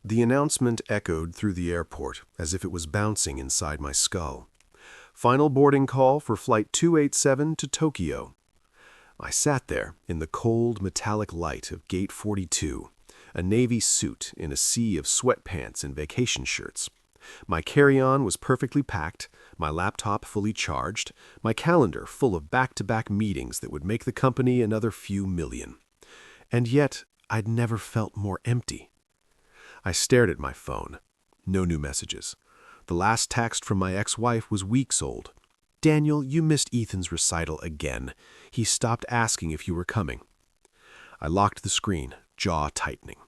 The announcement echoed through the airport as if it was bouncing inside my skull. Final boarding call for Flight 287 to Tokyo. I sat there in the cold, metallic light of Gate 42, a navy suit in a sea of sweatpants and vacation shirts. My carry-on was perfectly packed, my laptop fully charged, my calendar full of back-to-back meetings that would make the company another few million. And yet, I'd never felt more empty. I stared at my phone. No new messages. The last text from my ex-wife was weeks old. "Daniel, you missed Ethan's recital again. He stopped asking if you were coming." I locked the screen, jaw tightening.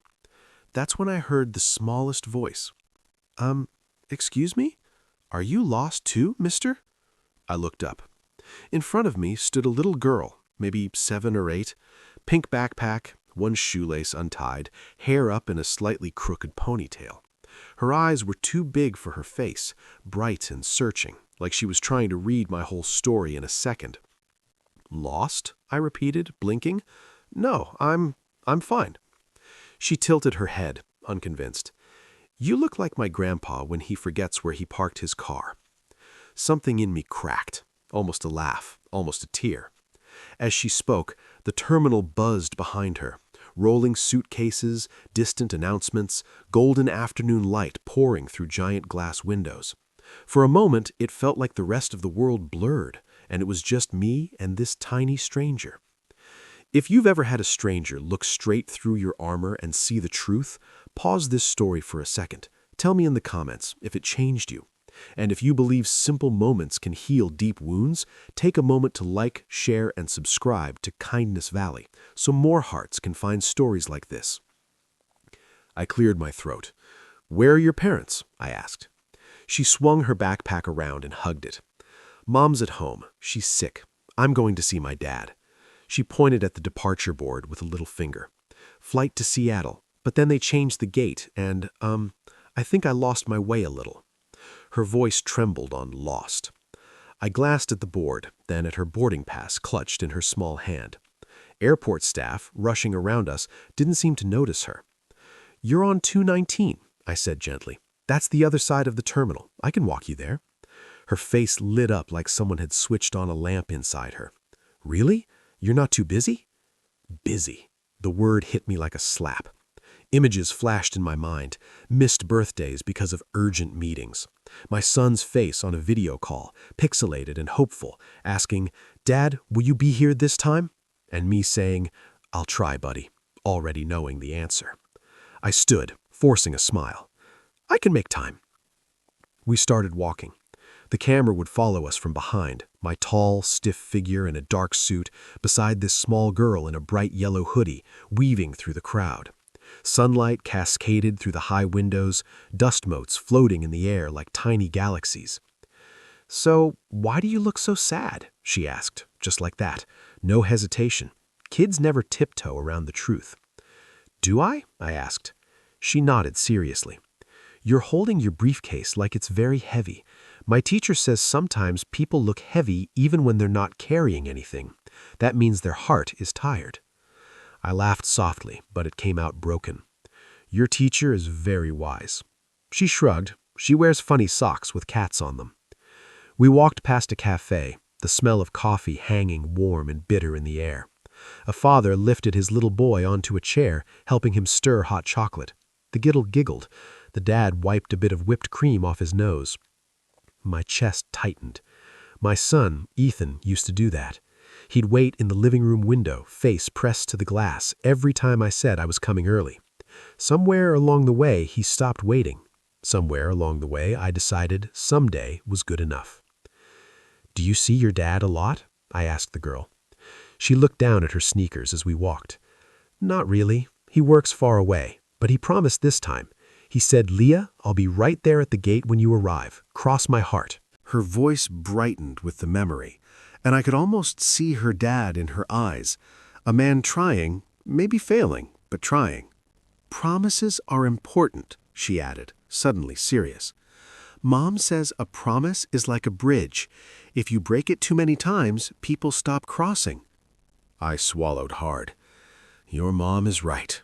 That's when I heard the smallest voice. Excuse me? Are you lost too, mister?" I looked up. In front of me stood a little girl, maybe 7 or 8, pink backpack, one shoelace untied, hair up in a slightly crooked ponytail. Her eyes were too big for her face, bright and searching, like she was trying to read my whole story in a second. "Lost?" I repeated, blinking. "No, I'm fine." She tilted her head, unconvinced. "You look like my grandpa when he forgets where he parked his car." Something in me cracked, almost a laugh, almost a tear. As she spoke, the terminal buzzed behind her. Rolling suitcases, distant announcements, golden afternoon light pouring through giant glass windows. For a moment, it felt like the rest of the world blurred, and it was just me and this tiny stranger. If you've ever had a stranger look straight through your armor and see the truth, pause this story for a second. Tell me in the comments if it changed you. And if you believe simple moments can heal deep wounds, take a moment to like, share, and subscribe to Kindness Valley so more hearts can find stories like this. I cleared my throat. "Where are your parents?" I asked. She swung her backpack around and hugged it. "Mom's at home. She's sick. I'm going to see my dad." She pointed at the departure board with a little finger. "Flight to Seattle, but then they changed the gate and, I think I lost my way a little." Her voice trembled on lost. I glanced at the board, then at her boarding pass clutched in her small hand. Airport staff, rushing around us, didn't seem to notice her. "You're on 219, I said gently. "That's the other side of the terminal. I can walk you there." Her face lit up like someone had switched on a lamp inside her. "Really? You're not too busy?" Busy. The word hit me like a slap. Images flashed in my mind, missed birthdays because of urgent meetings. My son's face on a video call, pixelated and hopeful, asking, "Dad, will you be here this time?" And me saying, "I'll try, buddy," already knowing the answer. I stood, forcing a smile. "I can make time." We started walking. The camera would follow us from behind, my tall, stiff figure in a dark suit, beside this small girl in a bright yellow hoodie, weaving through the crowd. Sunlight cascaded through the high windows, dust motes floating in the air like tiny galaxies. "So, why do you look so sad?" she asked, just like that. No hesitation. Kids never tiptoe around the truth. "Do I?" I asked. She nodded seriously. "You're holding your briefcase like it's very heavy. My teacher says sometimes people look heavy even when they're not carrying anything. That means their heart is tired." I laughed softly, but it came out broken. "Your teacher is very wise." She shrugged. She wears funny socks with cats on them. We walked past a cafe, the smell of coffee hanging warm and bitter in the air. A father lifted his little boy onto a chair, helping him stir hot chocolate. The giggle giggled. The dad wiped a bit of whipped cream off his nose. My chest tightened. My son, Ethan, used to do that. He'd wait in the living room window, face pressed to the glass, every time I said I was coming early. Somewhere along the way, he stopped waiting. Somewhere along the way, I decided someday was good enough. "Do you see your dad a lot?" I asked the girl. She looked down at her sneakers as we walked. "Not really. He works far away, but he promised this time. He said, 'Leah, I'll be right there at the gate when you arrive. Cross my heart.'" Her voice brightened with the memory, and I could almost see her dad in her eyes. A man trying, maybe failing, but trying. "Promises are important," she added, suddenly serious. "Mom says a promise is like a bridge. If you break it too many times, people stop crossing." I swallowed hard. Your mom is right.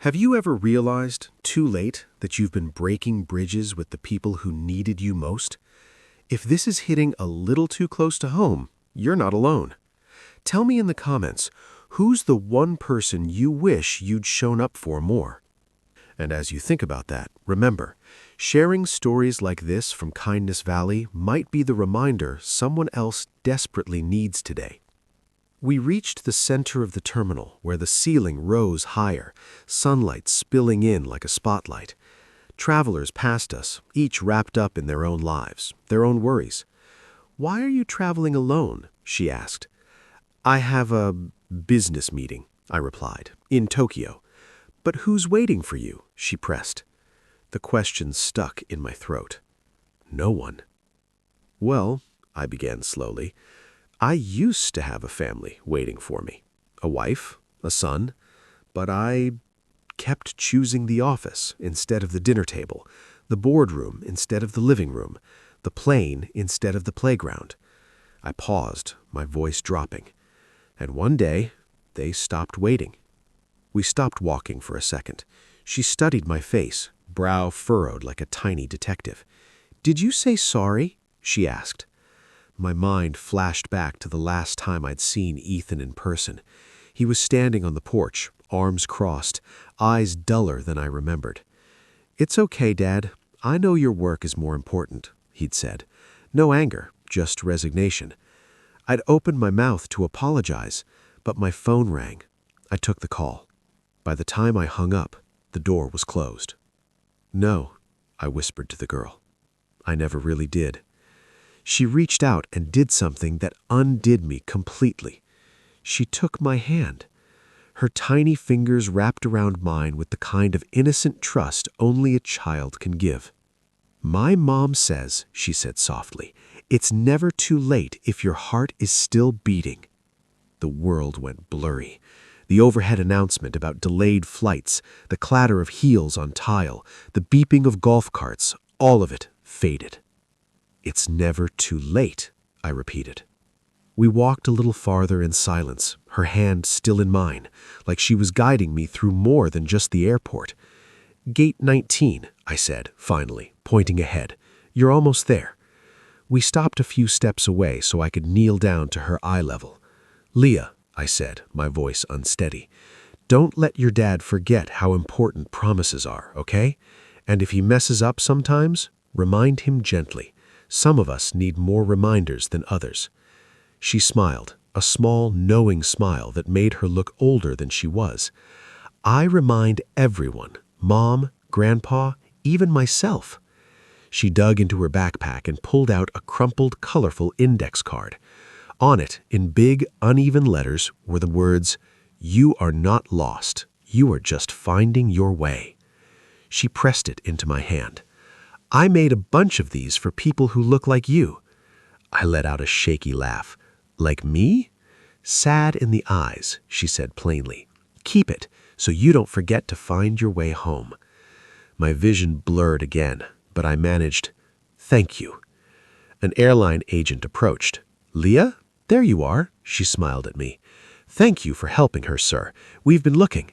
Have you ever realized, too late, that you've been breaking bridges with the people who needed you most? If this is hitting a little too close to home, you're not alone. Tell me in the comments, who's the one person you wish you'd shown up for more? And as you think about that, remember, sharing stories like this from Kindness Valley might be the reminder someone else desperately needs today. We reached the center of the terminal, where the ceiling rose higher, sunlight spilling in like a spotlight. Travelers passed us, each wrapped up in their own lives, their own worries. "Why are you traveling alone?" she asked. "I have a business meeting," I replied, "in Tokyo." "But who's waiting for you?" she pressed. The question stuck in my throat. "No one." "Well," I began slowly, "I used to have a family waiting for me. A wife, a son, but I kept choosing the office instead of the dinner table, the boardroom instead of the living room, the plane instead of the playground." I paused, my voice dropping. And one day, they stopped waiting. We stopped walking for a second. She studied my face, brow furrowed like a tiny detective. "Did you say sorry?" she asked. My mind flashed back to the last time I'd seen Ethan in person. He was standing on the porch, arms crossed, eyes duller than I remembered. "It's okay, Dad. I know your work is more important," he'd said. No anger, just resignation. I'd opened my mouth to apologize, but my phone rang. I took the call. By the time I hung up, the door was closed. "No," I whispered to the girl. "I never really did." She reached out and did something that undid me completely. She took my hand. Her tiny fingers wrapped around mine with the kind of innocent trust only a child can give. "My mom says," she said softly, "it's never too late if your heart is still beating." The world went blurry. The overhead announcement about delayed flights, the clatter of heels on tile, the beeping of golf carts, all of it faded. "It's never too late," I repeated. We walked a little farther in silence, her hand still in mine, like she was guiding me through more than just the airport. "Gate 19, I said, finally, pointing ahead. "You're almost there." We stopped a few steps away so I could kneel down to her eye level. "Leah," I said, my voice unsteady, "don't let your dad forget how important promises are, okay? And if he messes up sometimes, remind him gently. Some of us need more reminders than others." She smiled, a small, knowing smile that made her look older than she was. "I remind everyone, Mom, Grandpa, even myself." She dug into her backpack and pulled out a crumpled, colorful index card. On it, in big, uneven letters, were the words, "You are not lost. You are just finding your way." She pressed it into my hand. "I made a bunch of these for people who look like you." I let out a shaky laugh. "Like me?" "Sad in the eyes," she said plainly. "Keep it, so you don't forget to find your way home." My vision blurred again, but I managed, "Thank you." An airline agent approached. "Leah? There you are," she smiled at me. "Thank you for helping her, sir. We've been looking."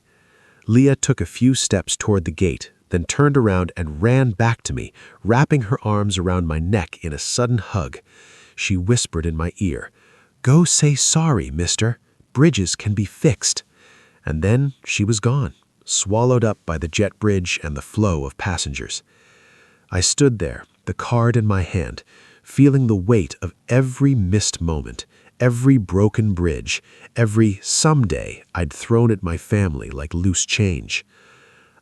Leah took a few steps toward the gate, then turned around and ran back to me, wrapping her arms around my neck in a sudden hug. She whispered in my ear, "Go say sorry, mister. Bridges can be fixed." And then she was gone, swallowed up by the jet bridge and the flow of passengers. I stood there, the card in my hand, feeling the weight of every missed moment, every broken bridge, every someday I'd thrown at my family like loose change.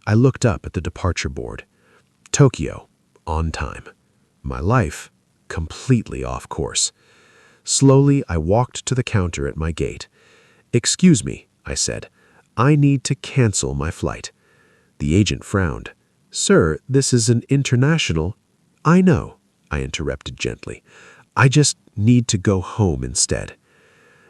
I looked up at the departure board. Tokyo, on time. My life, completely off course. Slowly, I walked to the counter at my gate. "Excuse me," I said. "I need to cancel my flight." The agent frowned. "Sir, this is an international—" "I know," I interrupted gently. "I just need to go home instead."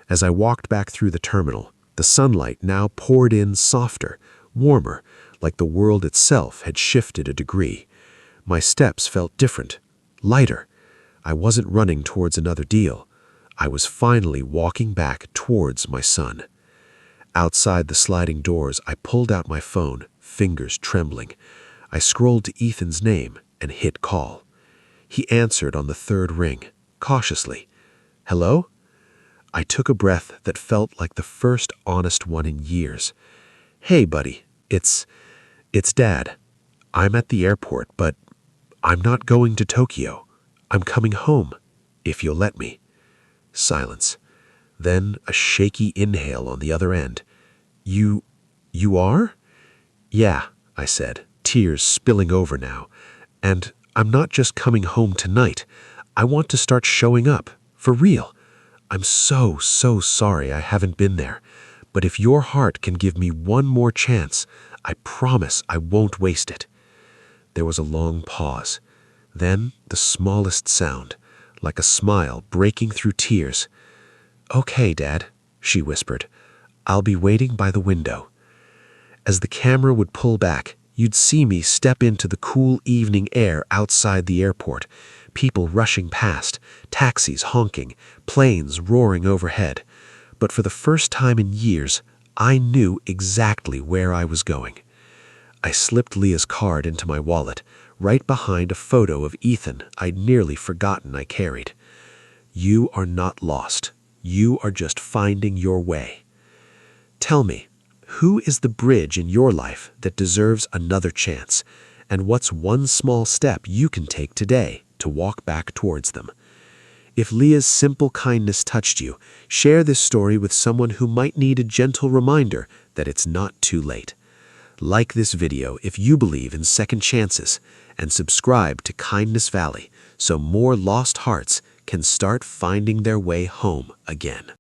As I walked back through the terminal, the sunlight now poured in softer, warmer, like the world itself had shifted a degree. My steps felt different, lighter. I wasn't running towards another deal. I was finally walking back towards my son. Outside the sliding doors, I pulled out my phone, fingers trembling. I scrolled to Ethan's name and hit call. He answered on the third ring, cautiously. "Hello?" I took a breath that felt like the first honest one in years. "Hey, buddy, it's Dad. I'm at the airport, but I'm not going to Tokyo. I'm coming home, if you'll let me." Silence. Then a shaky inhale on the other end. You are?" "Yeah," I said, tears spilling over now. "And I'm not just coming home tonight. I want to start showing up, for real. I'm so sorry I haven't been there. But if your heart can give me one more chance, I promise I won't waste it." There was a long pause. Then the smallest sound, like a smile breaking through tears. "Okay, Dad," she whispered. "I'll be waiting by the window." As the camera would pull back, you'd see me step into the cool evening air outside the airport, people rushing past, taxis honking, planes roaring overhead. But for the first time in years, I knew exactly where I was going. I slipped Leah's card into my wallet, right behind a photo of Ethan I'd nearly forgotten I carried. "You are not lost. You are just finding your way." Tell me, who is the bridge in your life that deserves another chance? And what's one small step you can take today to walk back towards them? If Leah's simple kindness touched you, share this story with someone who might need a gentle reminder that it's not too late. Like this video if you believe in second chances, and subscribe to Kindness Valley so more lost hearts can start finding their way home again.